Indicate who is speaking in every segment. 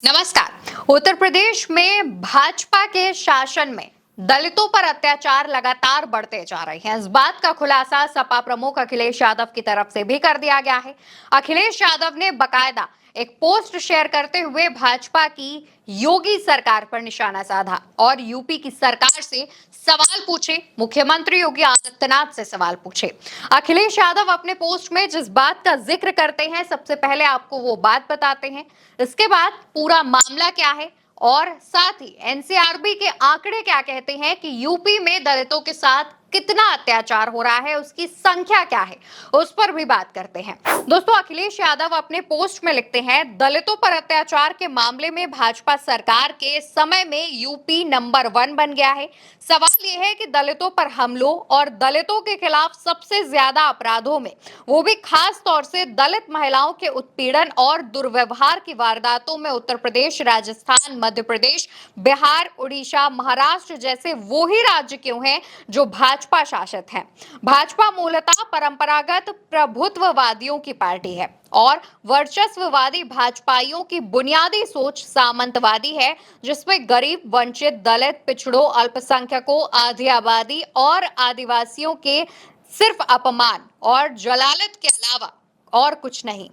Speaker 1: नमस्कार। उत्तर प्रदेश में भाजपा के शासन में दलितों पर अत्याचार लगातार बढ़ते जा रहे हैं। इस बात का खुलासा सपा प्रमुख अखिलेश यादव की तरफ से भी कर दिया गया है। अखिलेश यादव ने बकायदा एक पोस्ट शेयर करते हुए भाजपा की योगी सरकार पर निशाना साधा और यूपी की सरकार से सवाल पूछे, मुख्यमंत्री योगी आदित्यनाथ से सवाल पूछे। अखिलेश यादव अपने पोस्ट में जिस बात का जिक्र करते हैं, सबसे पहले आपको वो बात बताते हैं, इसके बाद पूरा मामला क्या है और साथ ही एनसीआरबी के आंकड़े क्या कहते हैं कि यूपी में दलितों के साथ कितना अत्याचार हो रहा है, उसकी संख्या क्या है, उस पर भी बात करते हैं। दोस्तों, अखिलेश यादव अपने पोस्ट में लिखते हैं, दलितों पर अत्याचार के मामले में भाजपा सरकार के समय में यूपी नंबर 1 बन गया है। सवाल यह है कि दलितों पर हमलों और दलितों के खिलाफ सबसे ज्यादा अपराधों में, वो भी खास तौर से दलित महिलाओं के उत्पीड़न और दुर्व्यवहार की वारदातों में उत्तर प्रदेश, राजस्थान, मध्य प्रदेश, बिहार, उड़ीसा, महाराष्ट्र जैसे वो ही राज्य क्यों हैं जो भाजपा शासित हैं। भाजपा मूलतः परंपरागत प्रभुत्ववादियों की पार्टी है और वर्चस्ववादी भाजपाइयों की बुनियादी सोच सामंतवादी है, जिसमें गरीब, वंचित, दलित, पिछड़ों, अल्पसंख्यकों, आधी आबादी और आदिवासियों के सिर्फ अपमान और जलालत के अलावा और कुछ नहीं।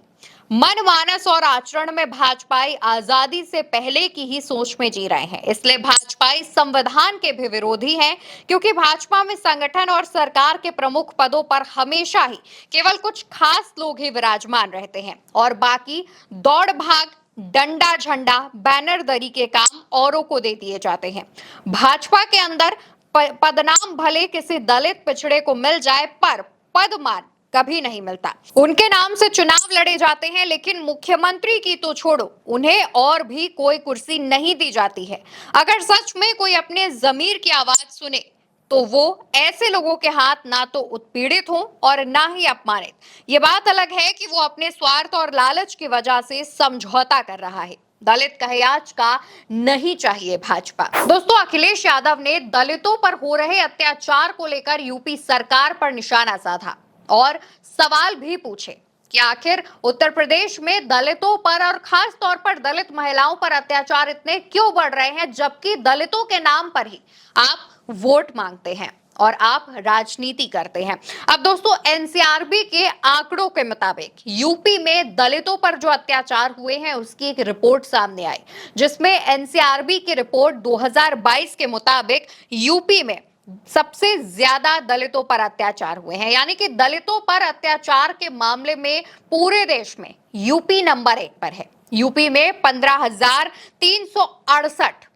Speaker 1: मनमानस और आचरण में भाजपाई आजादी से पहले की ही सोच में जी रहे हैं, इसलिए भाजपाई संविधान के भी विरोधी हैं, क्योंकि भाजपा में संगठन और सरकार के प्रमुख पदों पर हमेशा ही केवल कुछ खास लोग ही विराजमान रहते हैं और बाकी दौड़ भाग, डंडा झंडा, बैनरदरी के काम औरों को दे दिए जाते हैं। भाजपा के अंदर पदनाम भले किसी दलित पिछड़े को मिल जाए, पर पदमान कभी नहीं मिलता। उनके नाम से चुनाव लड़े जाते हैं, लेकिन मुख्यमंत्री की तो छोड़ो, उन्हें और भी कोई कुर्सी नहीं दी जाती है। अगर सच में कोई अपने जमीर की आवाज सुने तो वो ऐसे लोगों के हाथ ना तो उत्पीड़ित हो और ना ही अपमानित। ये बात अलग है कि वो अपने स्वार्थ और लालच की वजह से समझौता कर रहा है। दलित कहयाज का नहीं चाहिए भाजपा। दोस्तों, अखिलेश यादव ने दलितों पर हो रहे अत्याचार को लेकर यूपी सरकार पर निशाना साधा और सवाल भी पूछे कि आखिर उत्तर प्रदेश में दलितों पर और खास तौर पर दलित महिलाओं पर अत्याचार इतने क्यों बढ़ रहे हैं, जबकि दलितों के नाम पर ही आप वोट मांगते हैं और आप राजनीति करते हैं। अब दोस्तों, एनसीआरबी के आंकड़ों के मुताबिक यूपी में दलितों पर जो अत्याचार हुए हैं उसकी एक रिपोर्ट सामने आई, जिसमें एनसीआरबी की रिपोर्ट 2022 के मुताबिक यूपी में सबसे ज्यादा दलितों पर अत्याचार हुए हैं। यानी कि दलितों पर अत्याचार के मामले में पूरे देश में यूपी नंबर 1 पर है। यूपी में 15,368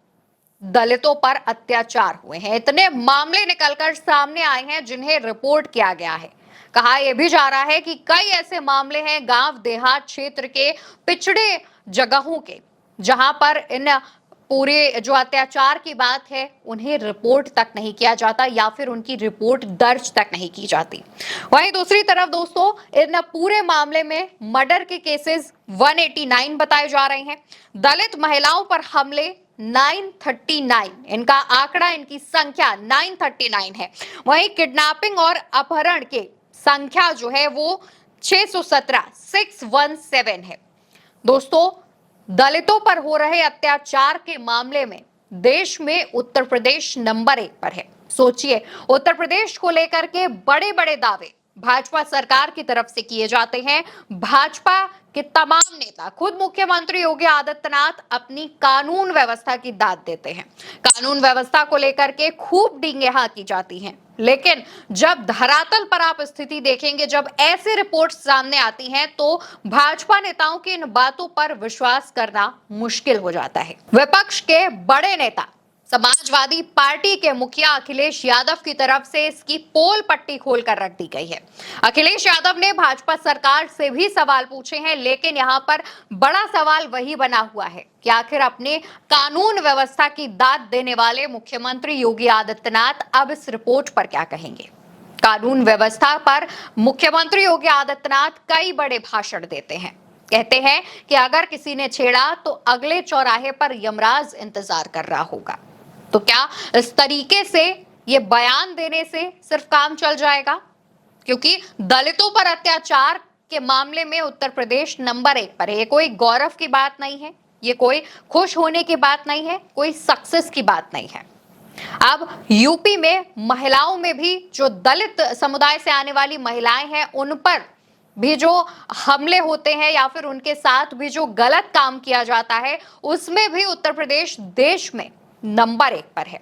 Speaker 1: दलितों पर अत्याचार हुए हैं। इतने मामले निकलकर सामने आए हैं जिन्हें रिपोर्ट किया गया है। कहा यह भी जा रहा है कि कई ऐसे मामले हैं गांव देहात क्षेत्र के, पिछड़े जगहों के, जहां पर इन पूरे जो अत्याचार की बात है उन्हें रिपोर्ट तक नहीं किया जाता या फिर उनकी रिपोर्ट दर्ज तक नहीं की जाती। वहीं दूसरी तरफ दोस्तों, इन पूरे मामले में मर्डर के केसेस 189 बताए जा रहे हैं। दलित महिलाओं पर हमले 939, इनका आंकड़ा, इनकी संख्या 939 है। वहीं किडनैपिंग और अपहरण के संख्या जो है वो 617 है। दोस्तों, दलितों पर हो रहे अत्याचार के मामले में देश में उत्तर प्रदेश नंबर 1 पर है। सोचिए, उत्तर प्रदेश को लेकर के बड़े बड़े दावे भाजपा सरकार की तरफ से किए जाते हैं। भाजपा के तमाम नेता, खुद मुख्यमंत्री योगी आदित्यनाथ अपनी कानून व्यवस्था की दाद देते हैं। कानून व्यवस्था को लेकर के खूब डींगे हाँकी जाती हैं, लेकिन जब धरातल पर आप स्थिति देखेंगे, जब ऐसी रिपोर्ट सामने आती हैं, तो भाजपा नेताओं की इन बातों पर विश्वास करना मुश्किल हो जाता है। विपक्ष के बड़े नेता समाजवादी पार्टी के मुखिया अखिलेश यादव की तरफ से इसकी पोल पट्टी खोलकर रख दी गई है। अखिलेश यादव ने भाजपा सरकार से भी सवाल पूछे हैं, लेकिन यहां पर बड़ा सवाल वही बना हुआ है कि आखिर अपने कानून व्यवस्था की दाद देने वाले मुख्यमंत्री योगी आदित्यनाथ अब इस रिपोर्ट पर क्या कहेंगे। कानून व्यवस्था पर मुख्यमंत्री योगी आदित्यनाथ कई बड़े भाषण देते हैं। कहते हैं कि अगर किसी ने छेड़ा तो अगले चौराहे पर यमराज इंतजार कर रहा होगा। तो क्या इस तरीके से ये बयान देने से सिर्फ काम चल जाएगा? क्योंकि दलितों पर अत्याचार के मामले में उत्तर प्रदेश नंबर 1 पर है, कोई गौरव की बात नहीं है। ये कोई खुश होने की बात नहीं है, कोई सक्सेस की बात नहीं है। अब यूपी में महिलाओं में भी जो दलित समुदाय से आने वाली महिलाएं हैं, उन पर भी जो हमले होते हैं या फिर उनके साथ भी जो गलत काम किया जाता है, उसमें भी उत्तर प्रदेश देश में नंबर 1 पर है।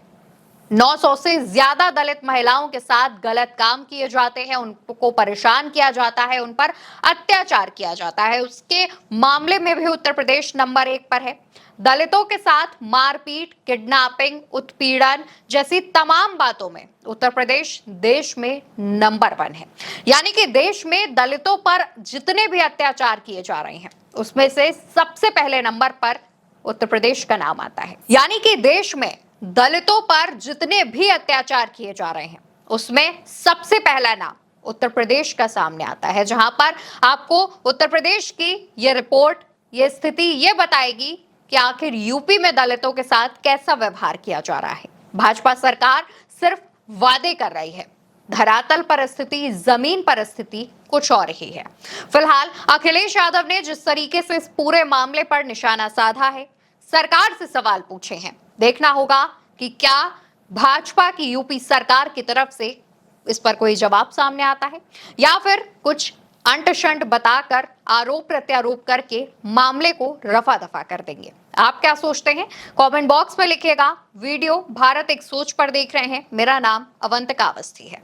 Speaker 1: 900 से ज्यादा दलित महिलाओं के साथ गलत काम किए जाते हैं, उनको परेशान किया जाता है, उन पर अत्याचार किया जाता है। उसके मामले में भी उत्तर प्रदेश नंबर 1 पर है। दलितों के साथ मारपीट, किडनैपिंग, उत्पीड़न जैसी तमाम बातों में उत्तर प्रदेश देश में नंबर 1 है। यानी कि देश में दलितों पर जितने भी अत्याचार किए जा रहे हैं, उसमें से सबसे पहले नंबर पर उत्तर प्रदेश का नाम आता है। यानी कि देश में दलितों पर जितने भी अत्याचार किए जा रहे हैं, उसमें सबसे पहला नाम उत्तर प्रदेश का सामने आता है, जहां पर आपको उत्तर प्रदेश की ये रिपोर्ट, ये स्थिति ये बताएगी कि आखिर यूपी में दलितों के साथ कैसा व्यवहार किया जा रहा है। भाजपा सरकार सिर्फ वादे कर रही है, धरातल परिस्थिति, जमीन परिस्थिति कुछ और ही है। फिलहाल अखिलेश यादव ने जिस तरीके से इस पूरे मामले पर निशाना साधा है, सरकार से सवाल पूछे हैं, देखना होगा कि क्या भाजपा की यूपी सरकार की तरफ से इस पर कोई जवाब सामने आता है या फिर कुछ अंट शंट बताकर, आरोप प्रत्यारोप करके मामले को रफा दफा कर देंगे। आप क्या सोचते हैं? कमेंट बॉक्स में लिखिएगा। वीडियो भारत एक सोच पर देख रहे हैं। मेरा नाम अवंतिका अवस्थी है।